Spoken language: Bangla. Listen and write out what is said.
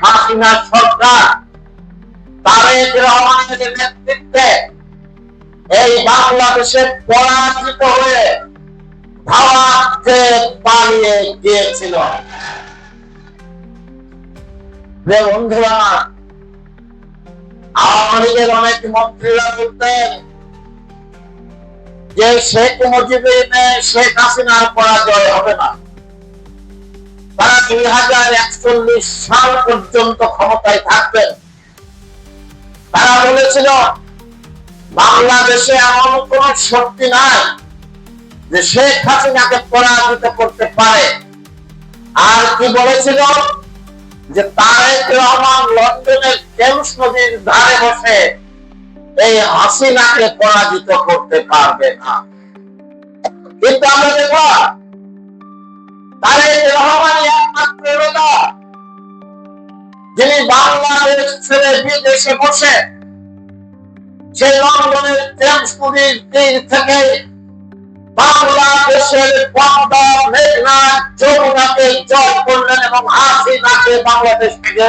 হাসিনা সরকার তারেক রহমানের নেতৃত্বে এই বাংলাদেশে পরাজিত হয়ে ভারতে পালিয়ে গিয়েছিল। বন্ধুরা, আওয়ামী লীগের অনেক মন্ত্রীরা বলতেন যে শেখ মুজিবের শেখ হাসিনার পরাজয় হবে না, তারা 2041 সাল পর্যন্ত ক্ষমতায় থাকবেন। তারা বলেছিল বাংলাদেশে এমন কোন শক্তি নাই যে শেখ হাসিনাকে পরাজিত করতে পারে। আর কি বলেছিল যে তারেক রহমান লন্ডনের টেমস নদীর ধারে বসে এই হাসিনাকে পরাজিত করতে পারবে না। কিন্তু আমরা দেখব তারেক রহমান একমাত্র নেতা যিনি বাংলাদেশ ছেড়ে বিদেশে বসে সেই লন্ডনের টেমস নদীর তীর থেকে বাংলাদেশের পদ্মা, মেঘনা, যমুনাকে জয় করলেন এবং হাসিনাকে বাংলাদেশ থেকে